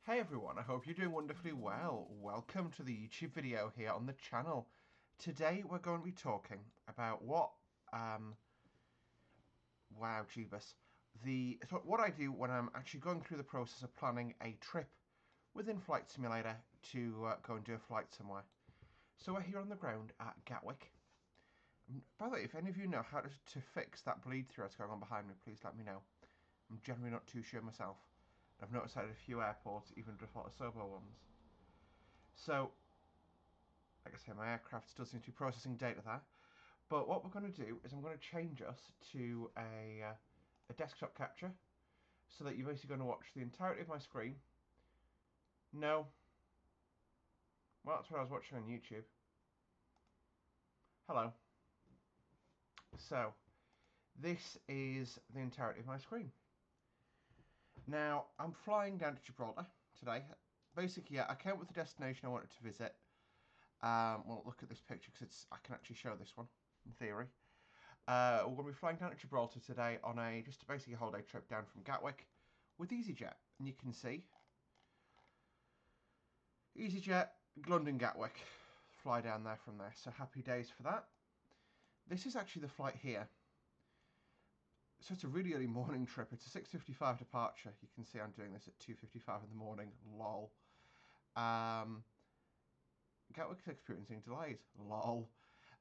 Hey everyone, I hope you're doing wonderfully well. Welcome to the YouTube video here on the channel. Today we're going to be talking about what what I do when I'm actually going through the process of planning a trip within Flight Simulator to go and do a flight somewhere. So we're here on the ground at Gatwick. By the way, if any of you know how to fix that bleed through that's going on behind me, please let me know. I'm generally not too sure myself. I've noticed at a few airports, even just a Sobo ones. So, like I say, my aircraft still seems to be processing data there. But what we're going to do is I'm going to change us to a desktop capture, so that you're basically going to watch the entirety of my screen. No. Well, that's what I was watching on YouTube. Hello. So, this is the entirety of my screen. Now, I'm flying down to Gibraltar today. Basically, I came up with the destination I wanted to visit. Well, look at this picture because I can actually show this one, in theory. We're going to be flying down to Gibraltar today on just basically a holiday trip down from Gatwick with EasyJet. And you can see, EasyJet, London Gatwick, fly down there from there. So happy days for that. This is actually the flight here. So it's a really early morning trip. It's a 6:55 departure. You can see I'm doing this at 2:55 in the morning. Lol. Gatwick's experiencing delays. Lol.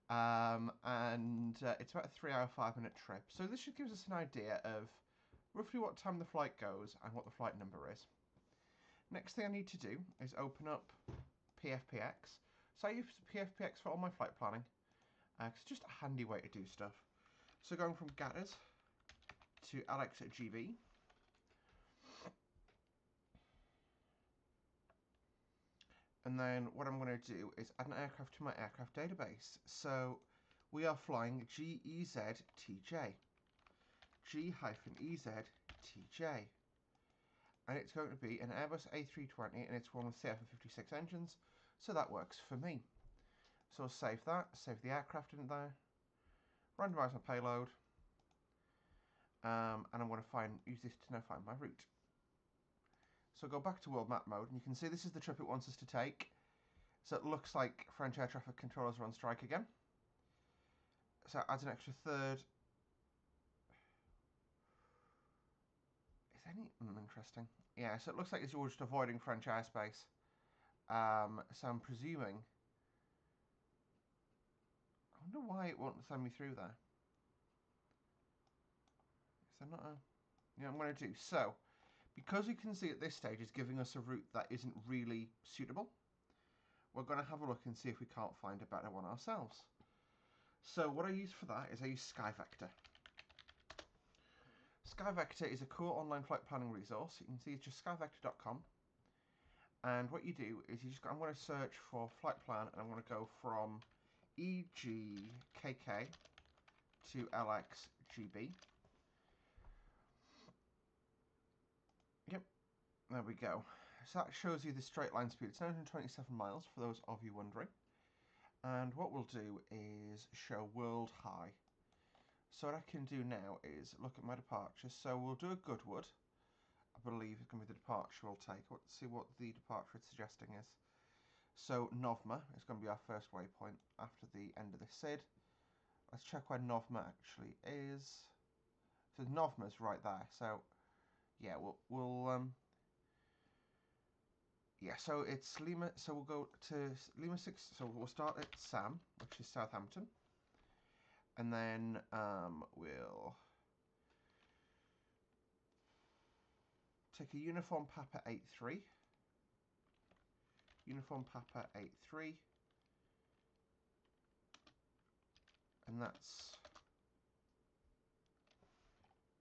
And it's about a 3-hour, 5-minute trip. So this should give us an idea of roughly what time the flight goes and what the flight number is. Next thing I need to do is open up PFPX. So I use PFPX for all my flight planning. It's just a handy way to do stuff. So going from Gatters to LXGB. And then what I'm going to do is add an aircraft to my aircraft database. So we are flying GEZTJ. G-EZTJ. And it's going to be an Airbus A320 and it's one with CF56 engines. So that works for me. So I'll save that, save the aircraft in there, randomise my payload. And I'm going to use this to now find my route. So go back to world map mode, and you can see this is the trip it wants us to take. So it looks like French air traffic controllers are on strike again. So it adds an extra third. Is any interesting? Yeah, so it looks like it's all just avoiding French airspace. So I'm presuming. I wonder why it won't send me through there. Is there not a? Yeah, I'm going to do so. Because you can see at this stage it's giving us a route that isn't really suitable, we're going to have a look and see if we can't find a better one ourselves. So what I use for that is I use SkyVector. SkyVector is a cool online flight planning resource. You can see it's just skyvector.com. And what you do is I'm going to search for flight plan, and I'm going to go from EGKK to LXGB. Yep, there we go. So that shows you the straight line speed. It's 927 miles, for those of you wondering. And what we'll do is show world high. So what I can do now is look at my departures. So we'll do a Goodwood. I believe it's going to be the departure we'll take. Let's see what the departure it's suggesting is. So Novma is going to be our first waypoint after the end of this SID. Let's check where Novma actually is. So Novma's right there. So yeah, yeah, so it's Lima, so we'll go to Lima 6, so we'll start at Sam, which is Southampton, and then we'll take a Uniform Papa 83, Uniform Papa 83, and that's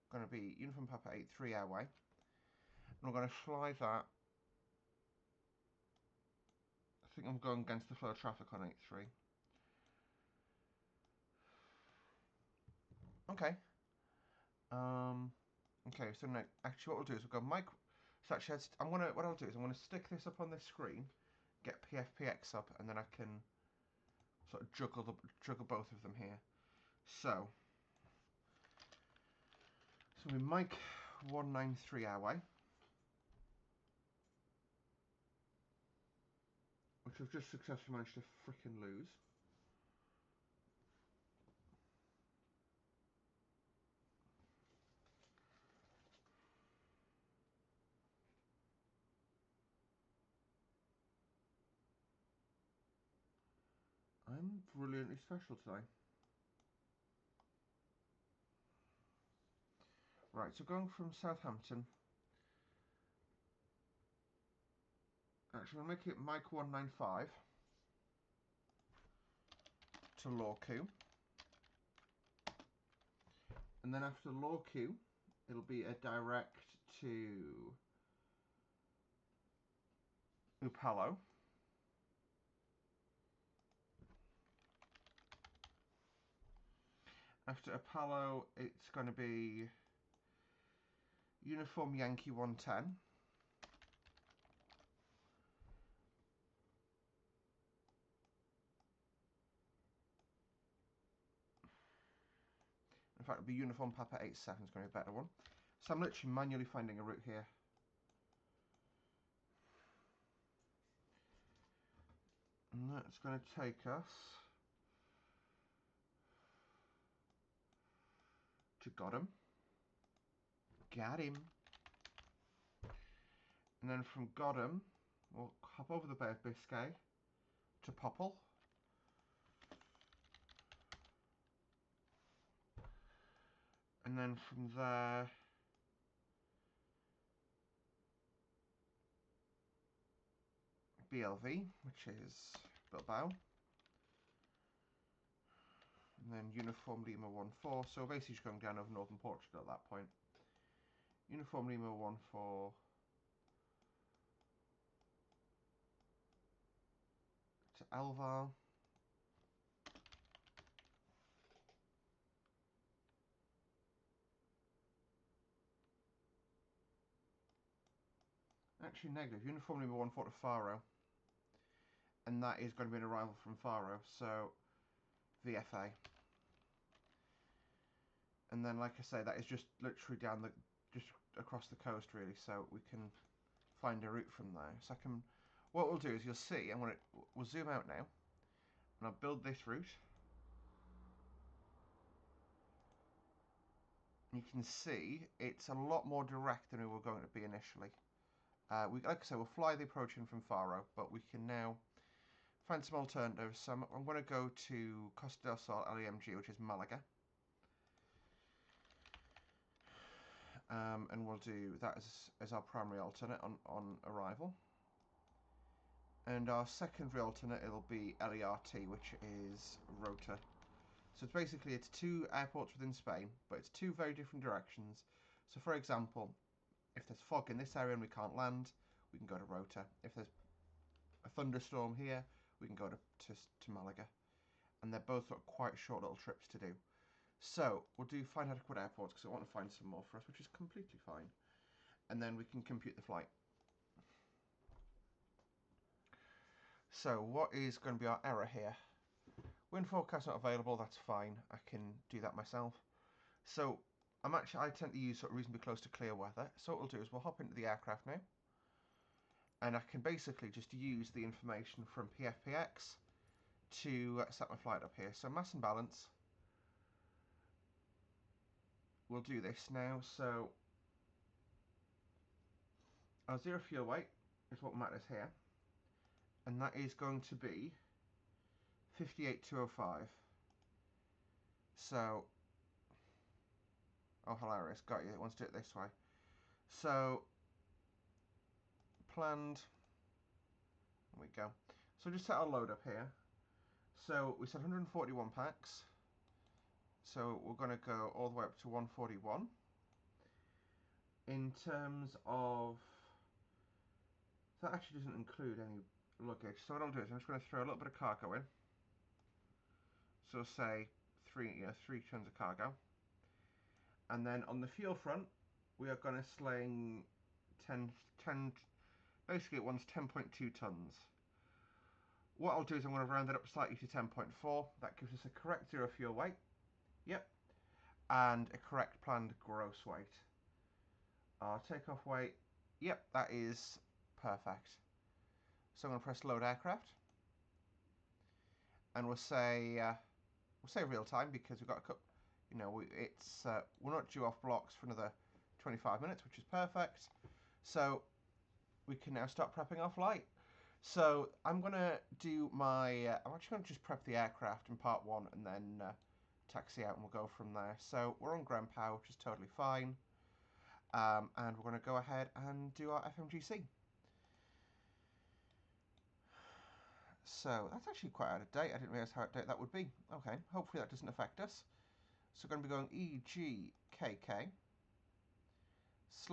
going to be Uniform Papa 83 airway, and we're going to fly that. I think I'm going against the flow of traffic on 83. Okay. Okay, so now, actually what we'll do is we'll go so actually what I'll do is I'm gonna stick this up on this screen, get PFPX up, and then I can sort of juggle both of them here. So we Mike 193 airway. which I've just successfully managed to frickin' lose. I'm brilliantly special today. Right, so going from Southampton. Actually, I'll make it Mike 195 to Lorcu. And then after Lorcu, it'll be a direct to Upalo. After Upalo, it's going to be Uniform Yankee 110. In fact, it'll be Uniform Papa 87 is going to be a better one. So I'm literally manually finding a route here. And that's going to take us to Got him. And then from Got we'll hop over the Bay of Biscay to Popple. And then from there, BLV, which is Bilbao. And then Uniform Lima 14. So basically just going down over northern Portugal at that point. Uniform Lima 14 to Elvar. Actually negative. Uniform Lima 14 to Faro. And that is going to be an arrival from Faro. So VFA. And then, like I say, that is just literally just across the coast, really. So we can find a route from there. So what we'll do is you'll see, we'll zoom out now, and I'll build this route. You can see it's a lot more direct than we were going to be initially. Like I say, we'll fly the approach in from Faro, but we can now find some alternatives. So I'm going to go to Costa del Sol LEMG, which is Malaga. And we'll do that as our primary alternate on arrival. And our secondary alternate, it'll be LERT, which is Rota. So it's two airports within Spain, but it's two very different directions. So for example, if there's fog in this area and we can't land, we can go to Rota. If there's a thunderstorm here, we can go to Malaga. And they're both quite short little trips to do. So we'll do find adequate airports because I want to find some more for us, which is completely fine. And then we can compute the flight. So what is going to be our error here? Wind forecast not available, that's fine. I can do that myself. So I tend to use reasonably close to clear weather. So what we'll do is we'll hop into the aircraft now. And I can basically just use the information from PFPX to set my flight up here. So mass and balance. We'll do this now. So our zero fuel weight is what matters here. And that is going to be 58,205. So, oh, hilarious, got you, it wants to do it this way. So, planned, there we go. So just set our load up here. So we said 141 packs. So we're going to go all the way up to 141. In terms of, that actually doesn't include any luggage. So what I'll do is I'm just going to throw a little bit of cargo in. So say 3 tons of cargo. And then on the fuel front, we are going to sling 10 basically it wants 10.2 tons. What I'll do is I'm going to round it up slightly to 10.4. That gives us a correct zero fuel weight. Yep. And a correct planned gross weight. Our takeoff weight, yep, that is perfect. So I'm going to press load aircraft. and we'll say real time because we've got a couple. You know, we're not due off blocks for another 25 minutes, which is perfect. So we can now start prepping our flight. So I'm gonna do my. I'm actually gonna just prep the aircraft in part 1 and then taxi out, and we'll go from there. So we're on ground power, which is totally fine, and we're gonna go ahead and do our FMGC. So that's actually quite out of date. I didn't realise how out of date that would be. Okay, hopefully that doesn't affect us. So we're going to be going EGKK /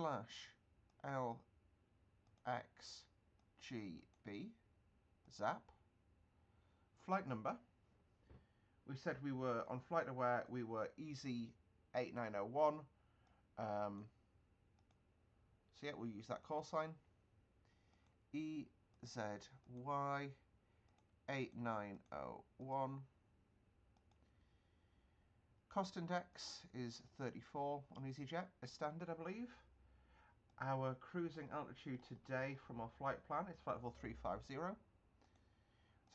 LXGB zap. Flight number. We said we were on flight aware. We were easy 8901. So yeah, we'll use that call sign. EZY 8901. Cost index is 34 on EasyJet, as standard, I believe. Our cruising altitude today from our flight plan is flight level 350. So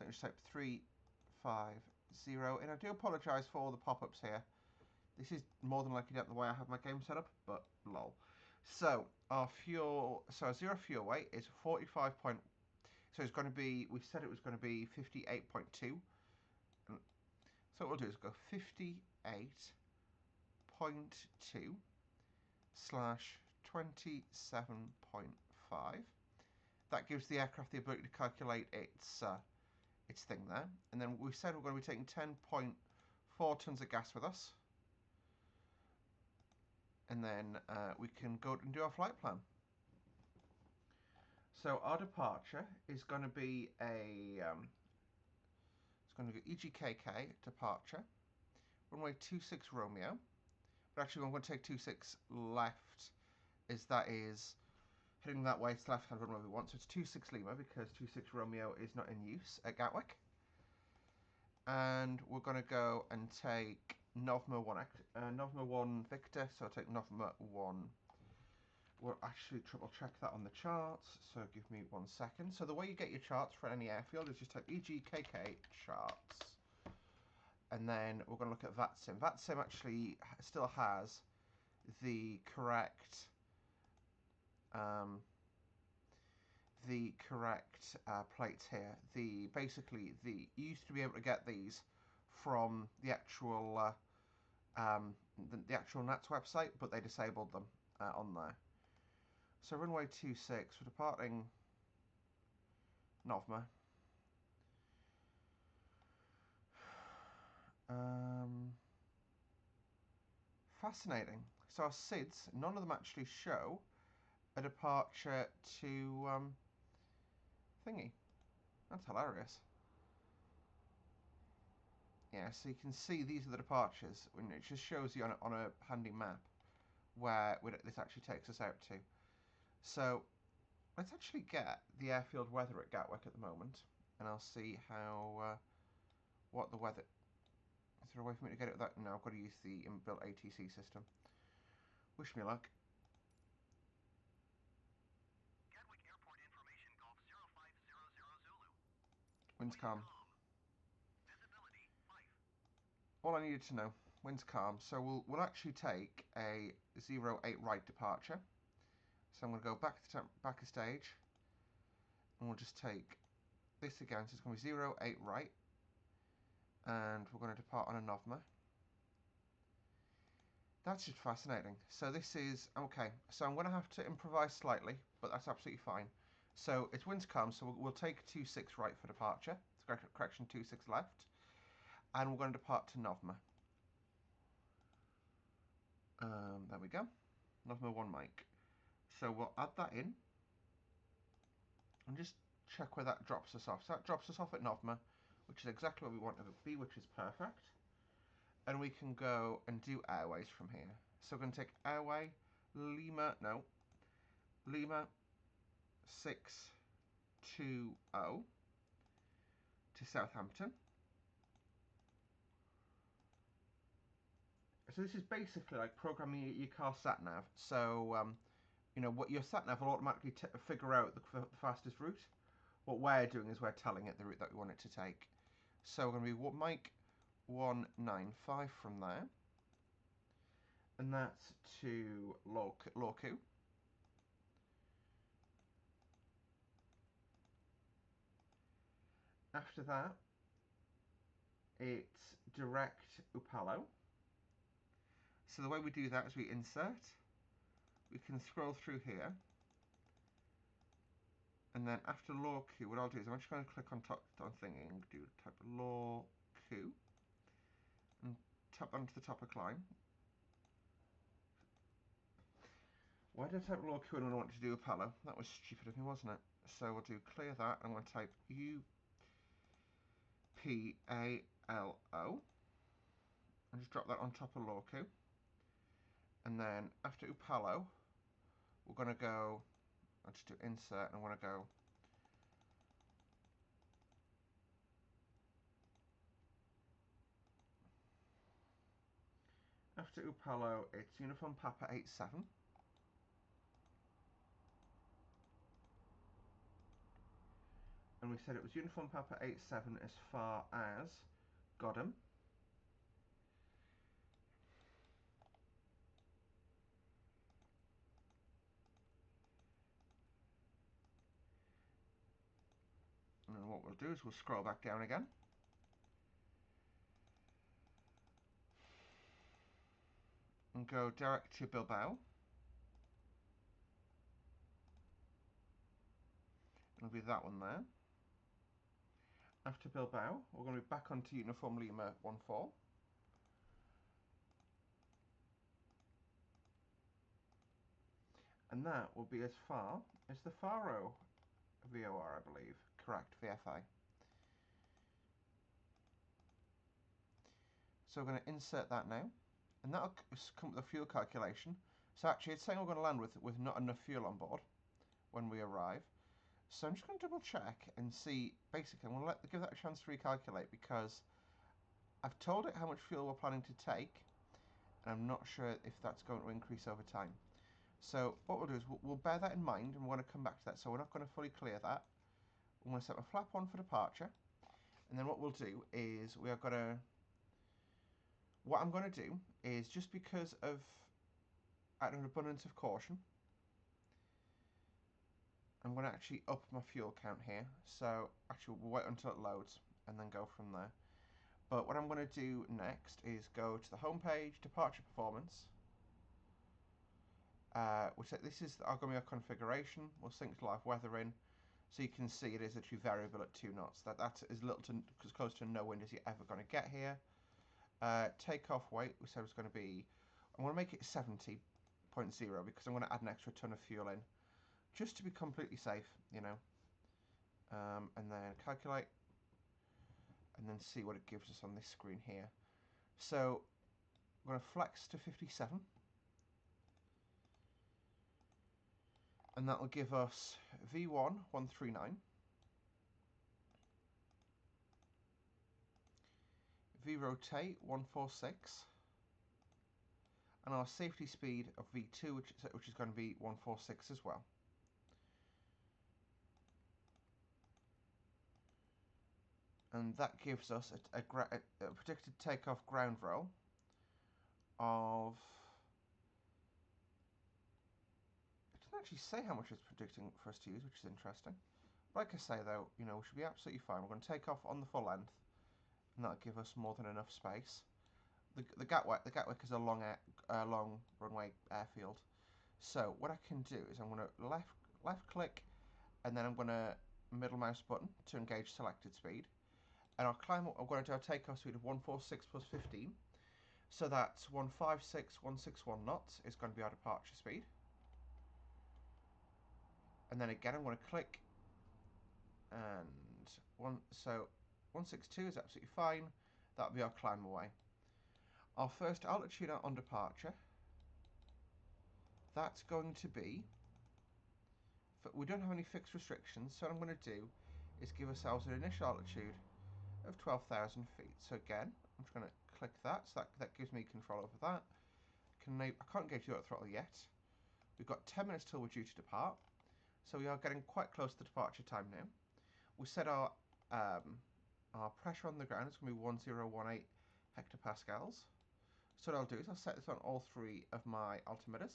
I just type 350, and I do apologise for all the pop-ups here. This is more than likely the way I have my game set up, but lol. So our zero fuel weight is 45. So it's going to be. We said it was going to be 58.2. So what we'll do is go 58.2 / 27.5. That gives the aircraft the ability to calculate its thing there. And then we said we're going to be taking 10.4 tons of gas with us. And then we can go and do our flight plan. So our departure is going to be it's going to go EGKK departure, runway 26 Romeo. But actually, I'm going to take 26 left, as that is heading that way. It's the left-hand runway we want. So it's 26 Lima because 26 Romeo is not in use at Gatwick. And we're going to go and take November 1 Victor. So I'll take November 1. We'll actually triple check that on the charts, so give me 1 second. So the way you get your charts for any airfield is just type EGKK charts. And then we're going to look at VATSIM. VATSIM actually still has the correct plates here. Basically you used to be able to get these from the actual the actual NATS website, but they disabled them on there. So runway 26, we're departing November. Fascinating. So our SIDs, none of them actually show a departure to thingy. That's hilarious. Yeah, so you can see these are the departures, and it just shows you on a handy map where this actually takes us out to. So let's actually get the airfield weather at Gatwick at the moment, and I'll see how what the weather. Is there a way for me to get it with that? No, I've got to use the inbuilt ATC system. Wish me luck. Gatwick Airport information Golf 0500 Zulu. Wind's calm. Visibility 5. All I needed to know. Wind's calm. So we'll actually take a 08 right departure. So I'm going to go back a stage, and we'll just take this again. So it's going to be 08 right, and we're going to depart on a November. That's just fascinating. So this is okay. So I'm going to have to improvise slightly, but that's absolutely fine. So it's wind's calm, so we'll take 26 right for departure. Correction, 26 left, and we're going to depart to November. There we go. November 1 Mike. So we'll add that in and just check where that drops us off. So that drops us off at November, which is exactly where we want it to be, which is perfect. And we can go and do airways from here. So we're going to take airway Lima 620 to Southampton. So this is basically like programming your car sat nav. So you know what your sat nav will automatically figure out the fastest route. What we're doing is we're telling it the route that we want it to take. So we're going to be Mike 195 from there. And that's to Lorku. After that, it's direct Upalo. So the way we do that is we insert, we can scroll through here, and then after Lorku, what I'll do is I'm just going to click on top on thinking, do type Lorku, and tap onto the top of climb. Why did I type Lorku when I wanted to do Upalo? That was stupid of me, wasn't it? So we'll do clear that, and I'm going to type Upalo, and just drop that on top of Lorku. And then after Upalo, we're going to go, I'll just do insert, and I want to go after Upalo, it's Uniform Papa 87. And we said it was Uniform Papa 87 as far as Godham. And then what we'll do is we'll scroll back down again. And go direct to Bilbao. It'll be that one there. After Bilbao, we're going to be back onto Uniform Lima 14. And that will be as far as the Faro VOR, I believe. Correct, VFI. So we're going to insert that now. And that'll come with a fuel calculation. So actually, it's saying we're going to land with not enough fuel on board when we arrive. So I'm just going to double check and see, basically, I'm going to give that a chance to recalculate because I've told it how much fuel we're planning to take, and I'm not sure if that's going to increase over time. So what we'll do is we'll bear that in mind, and we're going to come back to that. So we're not going to fully clear that. I'm going to set my flap on for departure, and then what we'll do is we are going to, what I'm going to do is just because of, out of an abundance of caution, I'm going to actually up my fuel count here. So actually we'll wait until it loads and then go from there. But what I'm going to do next is go to the home page, departure performance, which this is going to be our configuration. We'll sync to live weather in, so you can see it is actually variable at 2 knots. That's as little to as close to no wind as you're ever going to get here. Takeoff weight, we said was going to be, I'm going to make it 70.0 because I'm going to add an extra ton of fuel in, just to be completely safe, you know. And then calculate, and then see what it gives us on this screen here. So I'm going to flex to 57. And that will give us V1 139, V-rotate 146, and our safety speed of V2, which is going to be 146 as well. And that gives us a predicted takeoff ground roll of, it doesn't actually say how much it's predicting for us to use, which is interesting. Like I say though, you know, we should be absolutely fine. We're going to take off on the full length, and that'll give us more than enough space. The Gatwick is a long runway airfield. So what I can do is I'm going to left click, and then I'm going to middle mouse button to engage selected speed, and I'll climb up. I'm going to do a takeoff speed of 146 plus 15, so that's 156,161 knots is going to be our departure speed. And then again I'm going to click, and so 162 is absolutely fine. That'll be our climb away. Our first altitude on departure, that's going to be, we don't have any fixed restrictions, so what I'm going to do is give ourselves an initial altitude of 12,000 feet. So again, I'm just going to click that, so that gives me control over that. I can't engage the auto throttle yet. We've got 10 minutes till we're due to depart, so we are getting quite close to the departure time now. We set our our pressure on the ground is going to be 1018 hectopascals. So what I'll do is I'll set this on all three of my altimeters.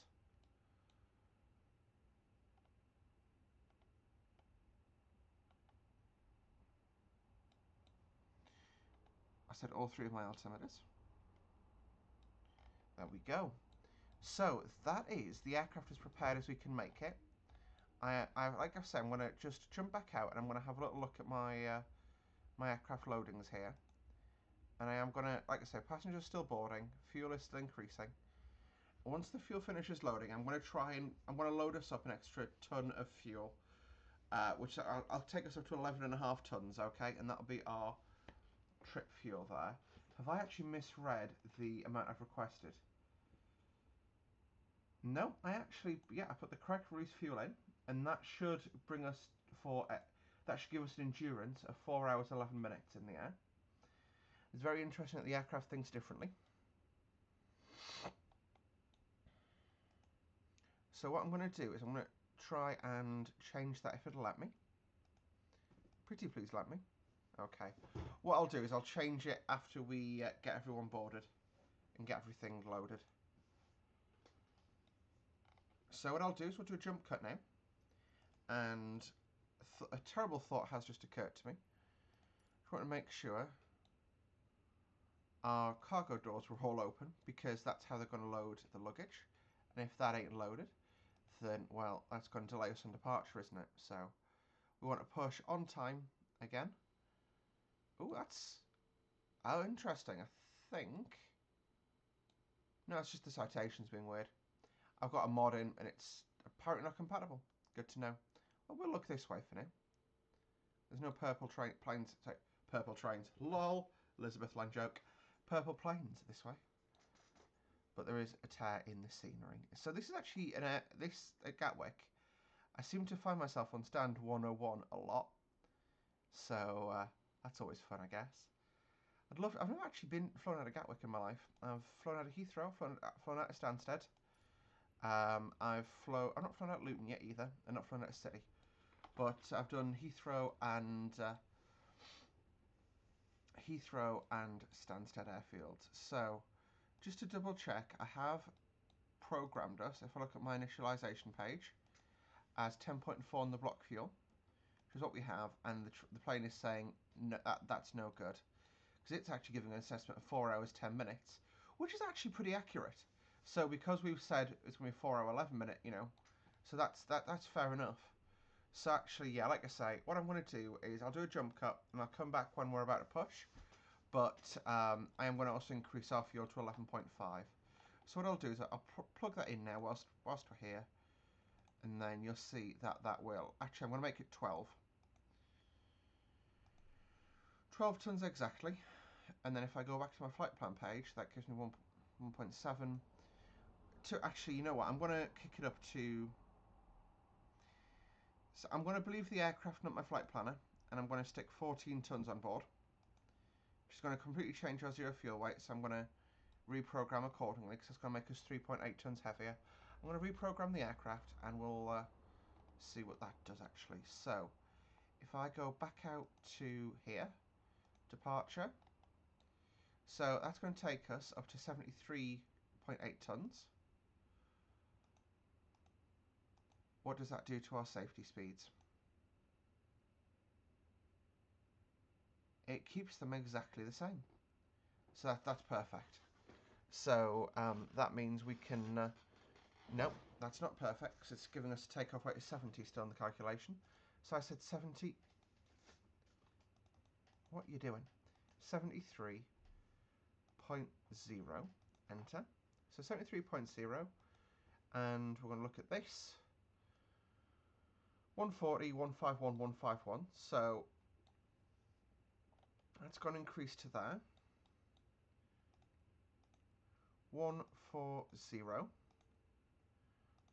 I set all three of my altimeters. There we go. So that is the aircraft as prepared as we can make it. Like I said, I'm going to just jump back out and I'm going to have a little look at my my aircraft loadings here. And I am going to, like I said, passengers still boarding, fuel is still increasing. Once the fuel finishes loading, I'm going to load us up an extra ton of fuel, which I'll take us up to 11.5 tons, okay? And that'll be our trip fuel there. Have I actually misread the amount I've requested? No, I put the correct release fuel in, and that should bring us that should give us an endurance of 4 hours 11 minutes in the air. It's very interesting that the aircraft thinks differently. So what I'm going to do is I'm going to try and change that if it'll let me. Pretty please let me. Okay. What I'll do is I'll change it after we get everyone boarded and get everything loaded. So what I'll do is we'll do a jump cut now. And a terrible thought has just occurred to me. I want to make sure our cargo doors were all open, because that's how they're going to load the luggage. And if that ain't loaded, then, well, that's going to delay us on departure, isn't it? So we want to push on time again. Oh, that's... Oh, interesting. I think... No, it's just the citations being weird. I've got a mod in, and it's apparently not compatible. Good to know. Well, we'll look this way for now. There's no purple planes... Sorry, purple trains. LOL! Elizabeth Lang joke. Purple planes this way. But there is a tear in the scenery. So this is actually at Gatwick. I seem to find myself on stand 101 a lot. So that's always fun, I guess. I've never actually flown out of Gatwick in my life. I've flown out of Heathrow, flown out of Stansted. I've not flown out of Luton yet either. I'm not flown out of City. But I've done Heathrow and Stansted Airfield. So just to double check, I have programmed us, if I look at my initialization page, as 10.4 on the block fuel, which is what we have, and the plane is saying no, that's no good, because it's actually giving an assessment of 4 hours 10 minutes, which is actually pretty accurate. So because we've said it's going to be 4 hour 11 minute, so that's fair enough. So actually, yeah, like I say, what I'm going to do is I'll do a jump cut and I'll come back when we're about to push. But I am going to also increase our fuel to 11.5. So what I'll do is I'll plug that in now whilst we're here. And then you'll see that will... Actually, I'm going to make it 12. 12 tons exactly. And then if I go back to my flight plan page, that gives me 1.7. Actually, you know what? I'm going to kick it up to... So I'm going to believe the aircraft, not my flight planner. And I'm going to stick 14 tons on board. Which is going to completely change our zero fuel weight. So I'm going to reprogram accordingly, because it's going to make us 3.8 tons heavier. I'm going to reprogram the aircraft and we'll see what that does actually. So if I go back out to here, departure, so that's going to take us up to 73.8 tons. What does that do to our safety speeds? It keeps them exactly the same. So that's perfect. So that means we can... Nope, that's not perfect, because it's giving us a takeoff weight of 70 still in the calculation. So I said 70... What are you doing? 73.0, enter. So 73.0, and we're going to look at this. 140, 151, 151, so that's going to increase to there. 140,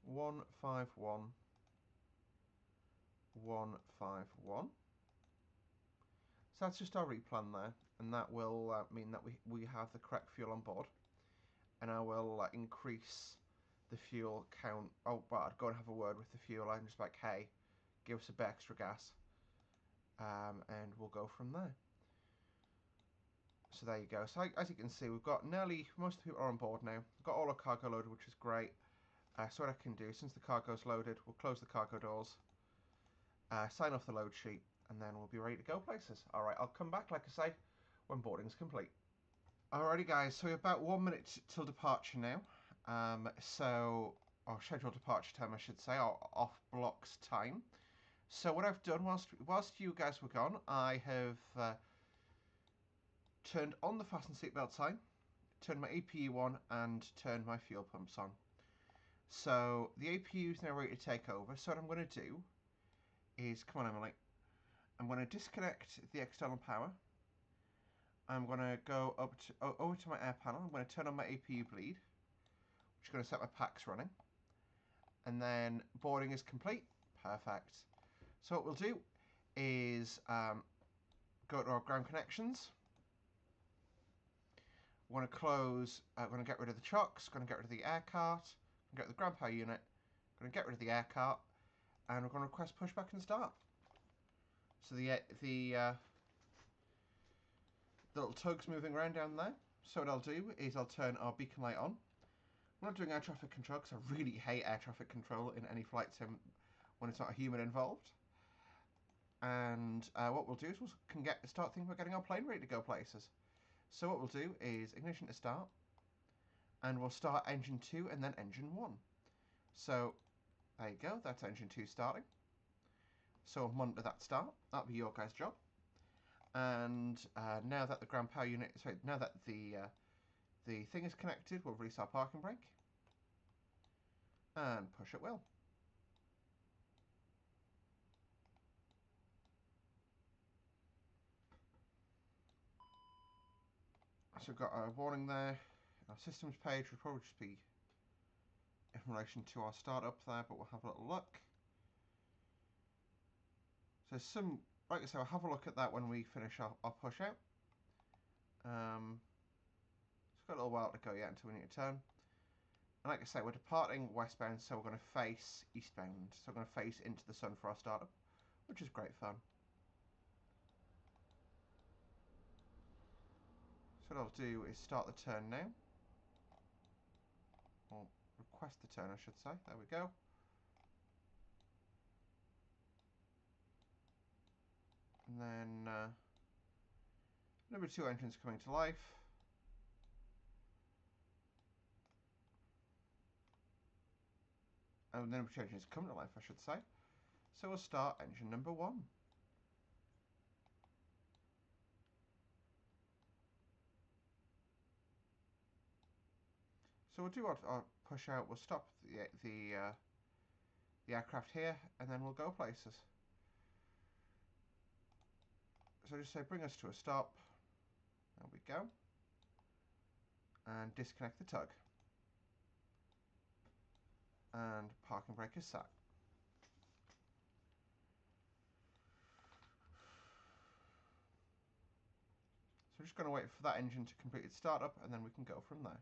151, 151. So that's just our replan there, and that will mean that we have the correct fuel on board. And I will increase the fuel count. Oh, but I'd go and have a word with the fuel. I'm just like, hey, give us a bit extra gas. And we'll go from there. So there you go. So as you can see, we've got nearly most of the people are on board now. We've got all our cargo loaded, which is great. So what I can do, since the cargo's loaded, we'll close the cargo doors, sign off the load sheet, and then we'll be ready to go places. All right, I'll come back, like I say, when boarding's complete. Alrighty, guys. So we're about 1 minute till departure now. Or scheduled departure time, I should say, or off blocks time. So what I've done whilst you guys were gone, I have turned on the fasten seatbelt sign, turned my APU on, and turned my fuel pumps on. So the APU is now ready to take over. So what I'm going to do is, come on Emily, I'm going to disconnect the external power. I'm going to go over to my air panel. I'm going to turn on my APU bleed, which is going to set my packs running. And then boarding is complete. Perfect. So what we'll do is go to our ground connections. We're going to close, we're going to get rid of the chocks, going to get rid of the air cart, get rid of the ground power unit, going to get rid of the air cart, and we're going to request pushback and start. So the little tug's moving around down there. So what I'll do is I'll turn our beacon light on. I'm not doing air traffic control because I really hate air traffic control in any flight sim when it's not a human involved. And what we'll do is start thinking about getting our plane ready to go places. So what we'll do is ignition to start, and we'll start engine 2 and then engine 1. So there you go, that's engine 2 starting. So we'll monitor that start. That'll be your guys' job. And now that the ground power unit, now that the thing is connected, we'll release our parking brake and push at will. So we've got a warning there. Our systems page will probably just be in relation to our startup there, but we'll have a little look. So like I say, we'll have a look at that when we finish our push out. It's got a little while to go yet until we need to turn. And like I say, we're departing westbound, so we're going to face eastbound. So we're going to face into the sun for our startup, which is great fun. So what I'll do is start the turn now. Or request the turn, I should say. There we go. And then number 2 engine's coming to life. And the number 2 engine's coming to life, I should say. So we'll start engine number 1. So we'll do our push out. We'll stop the aircraft here, and then we'll go places. So just say bring us to a stop. There we go. And disconnect the tug. And parking brake is set. So we're just going to wait for that engine to complete its startup, and then we can go from there.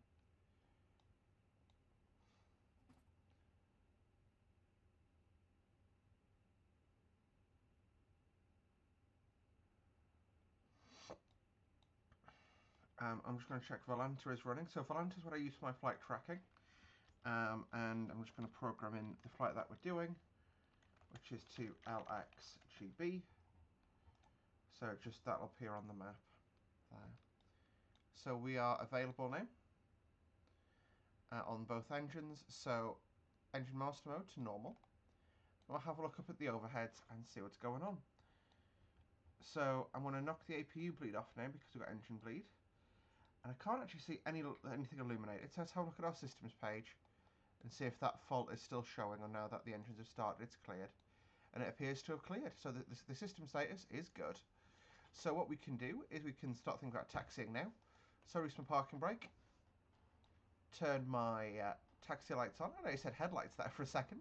I'm just going to check Volanta is running. So Volanta is what I use for my flight tracking. And I'm just going to program in the flight that we're doing, which is to LXGB. So just that'll appear on the map there. So we are available now on both engines. So engine master mode to normal. We'll have a look up at the overheads and see what's going on. So I'm going to knock the APU bleed off now because we've got engine bleed. And I can't actually see anything illuminated. So let's have a look at our systems page and see if that fault is still showing, or now that the engines have started, it's cleared. And it appears to have cleared. So the system status is good. So what we can do is we can start thinking about taxiing now. So release my parking brake. Turn my taxi lights on. I know you said headlights there for a second.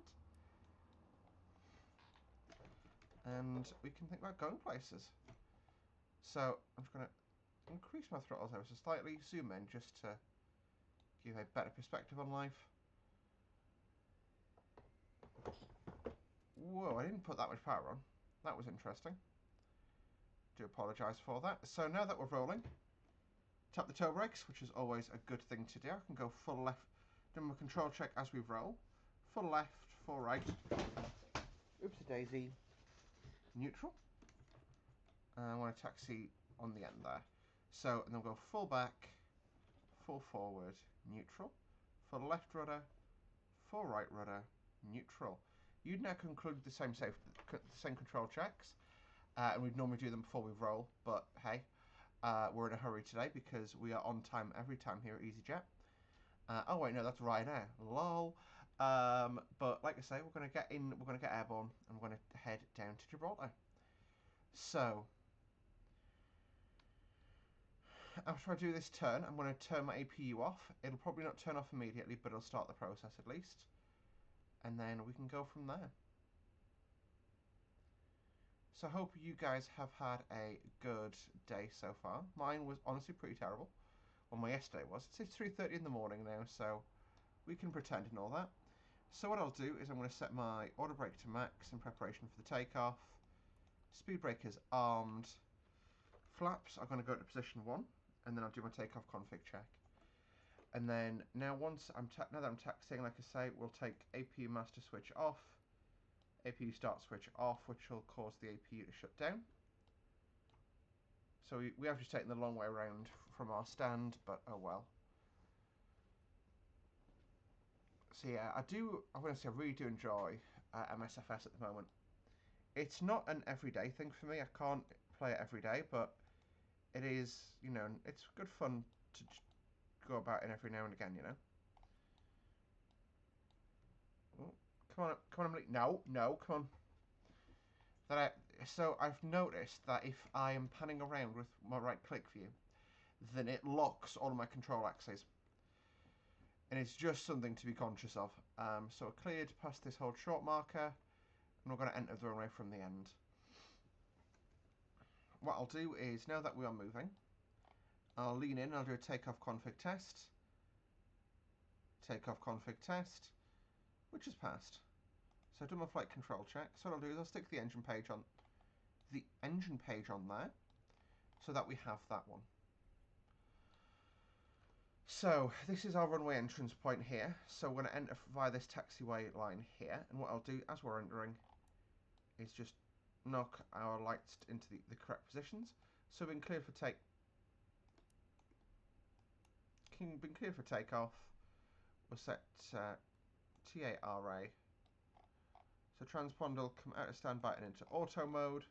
And we can think about going places. So I'm just going to increase my throttles ever so slightly, zoom in just to give a better perspective on life. Whoa, I didn't put that much power on. That was interesting. Do apologise for that. So now that we're rolling, Tap the toe brakes, which is always a good thing to do. I can go full left, do my control check as we roll. Full left, full right. Oopsie daisy. Neutral. And I want to taxi on the end there. So, and then we'll go full back, full forward, neutral. Full left rudder, full right rudder, neutral. You'd now conclude the same control checks, and we'd normally do them before we roll, but hey, we're in a hurry today because we are on time every time here at EasyJet. Oh wait, no, that's Ryanair. Lol. But like I say, we're going to get in, we're going to get airborne, and we're going to head down to Gibraltar. So, after I do this turn, I'm going to turn my APU off. It'll probably not turn off immediately, but it'll start the process at least. And then we can go from there. So I hope you guys have had a good day so far. Mine was honestly pretty terrible. Well, my yesterday was. It's 3:30 in the morning now, so we can pretend and all that. So what I'll do is I'm going to set my auto brake to max in preparation for the takeoff. Speed brake is armed. Flaps are going to go to position 1, and then I'll do my takeoff config check. And then now now that I'm taxiing, like I say, we'll take APU master switch off, APU start switch off, which will cause the APU to shut down. So we have just taken the long way around from our stand, but oh well. So yeah, I want to say I really do enjoy MSFS at the moment. It's not an everyday thing for me. I can't play it every day, but it is, you know, it's good fun to go about it every now and again, you know. Oh, come on, Emily. No, come on. So I've noticed that if I am panning around with my right click view, then it locks all of my control axes. And it's just something to be conscious of. So we're cleared past this hold short marker, and we're going to enter the runway from the end. What I'll do is, now that we are moving, I'll lean in and I'll do a takeoff config test. Takeoff config test, which has passed. So I've done my flight control check. So what I'll do is I'll stick the engine page on there, so that we have that one. So this is our runway entrance point here. So we're going to enter via this taxiway line here, and what I'll do as we're entering is just knock our lights into the correct positions. So we've been cleared for takeoff. We'll set TARA. So transponder will come out of standby and into auto mode,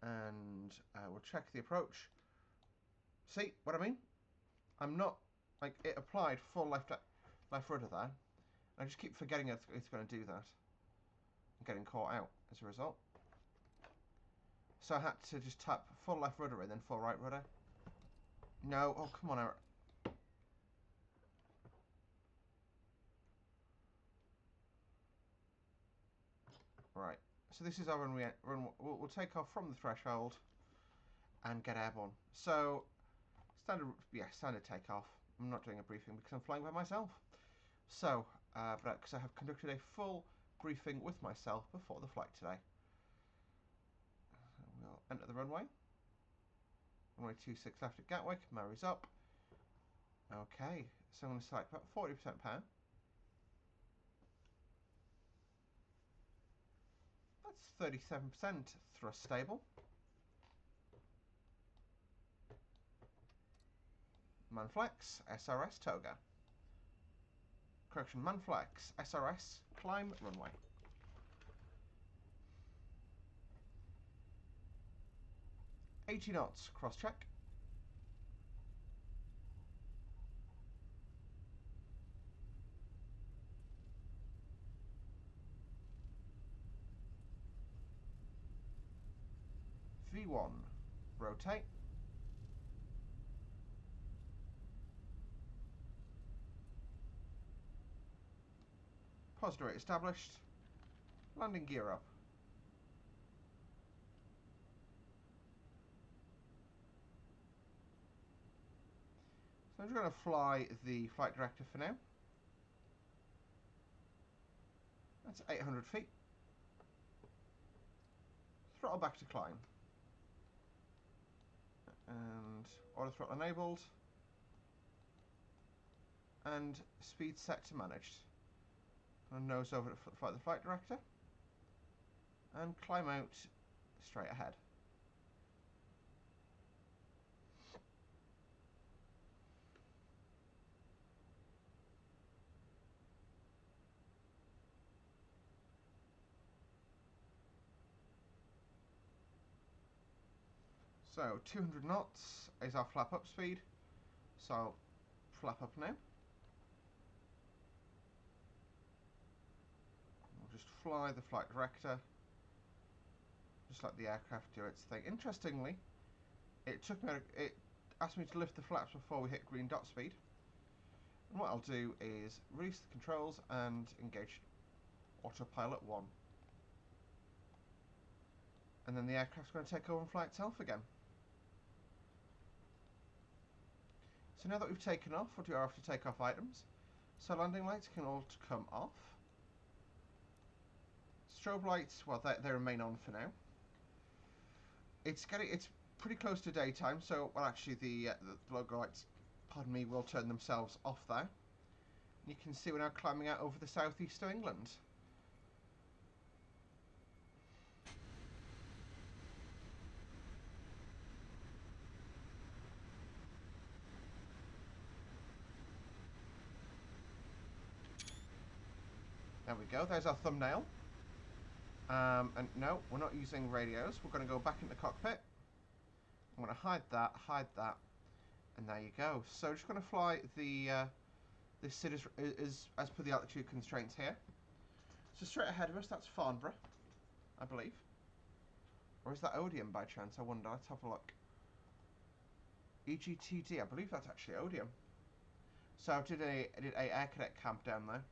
and we'll check the approach. See what I mean? I'm not, like, it applied full left rudder there. I just keep forgetting it's going to do that. I'm getting caught out as a result. So I had to just tap full left rudder and then full right rudder. No, oh come on, Eric. Right, so this is our runway. We'll take off from the threshold and get airborne. So standard takeoff. I'm not doing a briefing because I'm flying by myself. So, but because I have conducted a full briefing with myself before the flight today. We'll enter the runway. Runway 26 left at Gatwick, Mary's up. Okay, so I'm going to select about 40% power. That's 37% thrust stable. Manflex, SRS Toga. Correction, Manflex, SRS, climb runway. $80 knots, cross check. V1, rotate. Positive rate established. Landing gear up. So I'm just going to fly the flight director for now. That's 800 feet. Throttle back to climb. And auto throttle enabled. And speed set to managed. And nose over to fly the flight director. And climb out straight ahead. So 200 knots is our flap up speed. So I'll flap up now. We'll just fly the flight director. Just let the aircraft do its thing. Interestingly, it asked me to lift the flaps before we hit green dot speed. And what I'll do is release the controls and engage autopilot 1. And then the aircraft's going to take over and fly itself again. So now that we've taken off, we'll do our after takeoff items. So landing lights can all come off. Strobe lights, well, they remain on for now. It's pretty close to daytime, so well, actually the logo lights, pardon me, will turn themselves off there. You can see we're now climbing out over the southeast of England. There we go, there's our thumbnail. And no, we're not using radios. We're going to go back into the cockpit. I'm going to hide that, and there you go. So just going to fly the this SID is as per the altitude constraints here. So straight ahead of us, that's Farnborough, I believe. Or is that Odeon by chance? I wonder. Let's have a look. EGTD, I believe that's actually Odeon. So I did a air cadet camp down there.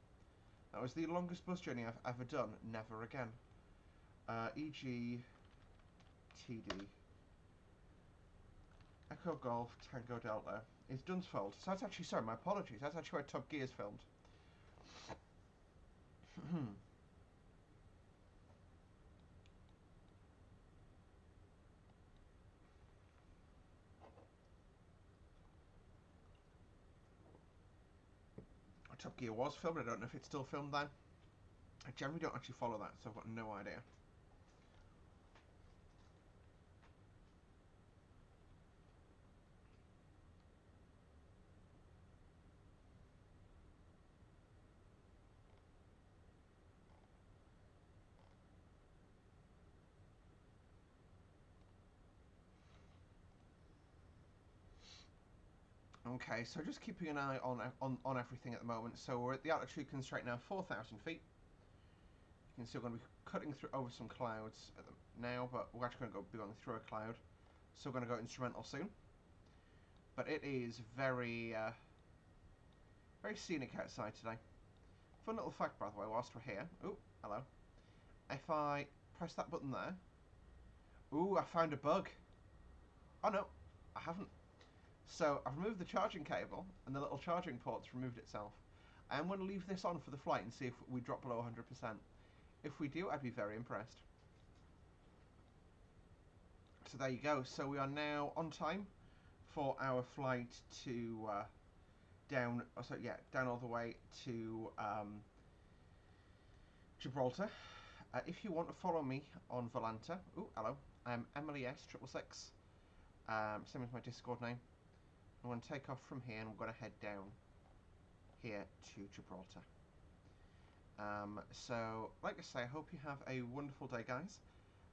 That was the longest bus journey I've ever done. Never again. EGTD. Echo Golf Tango Delta. It's Dunsfold. So that's actually, sorry, my apologies. That's actually where Top Gear is filmed. Top Gear was filmed. I don't know if it's still filmed then. I generally don't actually follow that, so I've got no idea. Okay, so just keeping an eye on everything at the moment. So we're at the altitude constraint now, 4,000 feet. You can see we're going to be cutting through over some clouds now, but we're actually going to be going through a cloud. So we're going to go instrumental soon. But it is very, very scenic outside today. Fun little fact, by the way, whilst we're here. Oh, hello. If I press that button there. Ooh, I found a bug. Oh no, I haven't. So I've removed the charging cable and the little charging port's removed itself. I am going to leave this on for the flight and see if we drop below 100%. If we do, I'd be very impressed. So there you go. So we are now on time for our flight to down all the way to Gibraltar. If you want to follow me on Volanta, oh hello, I'm Emily S666. Same as my Discord name. I'm going to take off from here and we're going to head down here to Gibraltar. So, like I say, I hope you have a wonderful day, guys.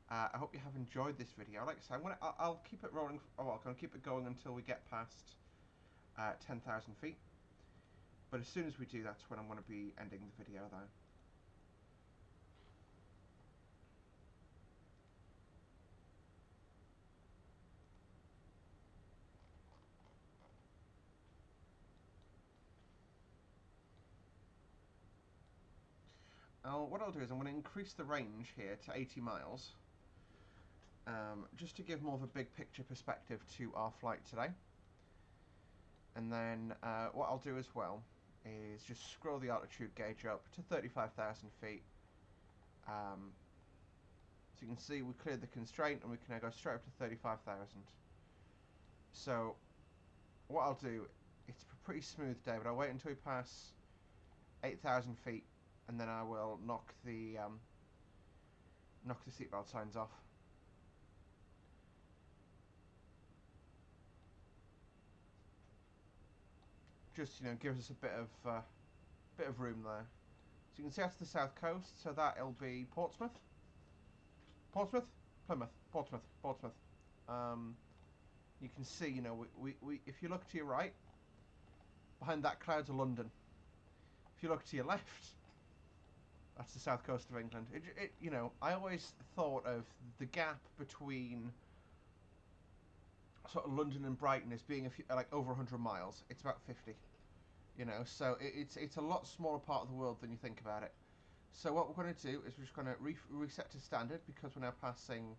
I hope you have enjoyed this video. Like I say, I'll keep it rolling. Oh, well, I'm going to keep it going until we get past 10,000 feet. But as soon as we do, that's when I'm going to be ending the video there. What I'll do is I'm going to increase the range here to 80 miles. Just to give more of a big picture perspective to our flight today. And then what I'll do as well is just scroll the altitude gauge up to 35,000 feet. So you can see we cleared the constraint and we can now go straight up to 35,000. So what I'll do, it's a pretty smooth day, but I'll wait until we pass 8,000 feet, and then I will knock the seatbelt signs off. Just gives us a bit of room there. So you can see that's the south coast. So that'll be Portsmouth, Plymouth, Portsmouth. You can see, we if you look to your right, behind that cloud's London. If you look to your left, that's the south coast of England. I always thought of the gap between sort of London and Brighton as being like over 100 miles. It's about 50. So it's a lot smaller part of the world than you think about it. So what we're going to do is we're just going to reset to standard because we're now passing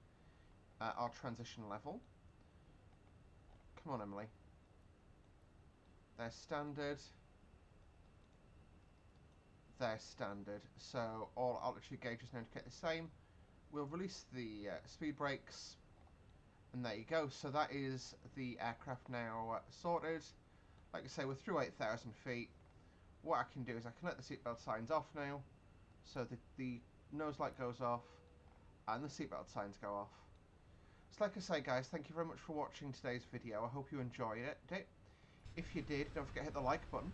our transition level. Come on, Emily. There's standard. There's standard. So all altitude gauges now indicate the same. We'll release the speed brakes, and there you go. So that is the aircraft now sorted. Like I say, we're through 8,000 feet. What I can do is I can let the seatbelt signs off now, so the nose light goes off and the seatbelt signs go off. So like I say, guys, thank you very much for watching today's video. I hope you enjoyed it. If you did, don't forget to hit the like button.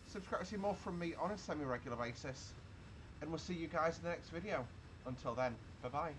Subscribe to see more from me on a semi-regular basis. And we'll see you guys in the next video. Until then, bye-bye.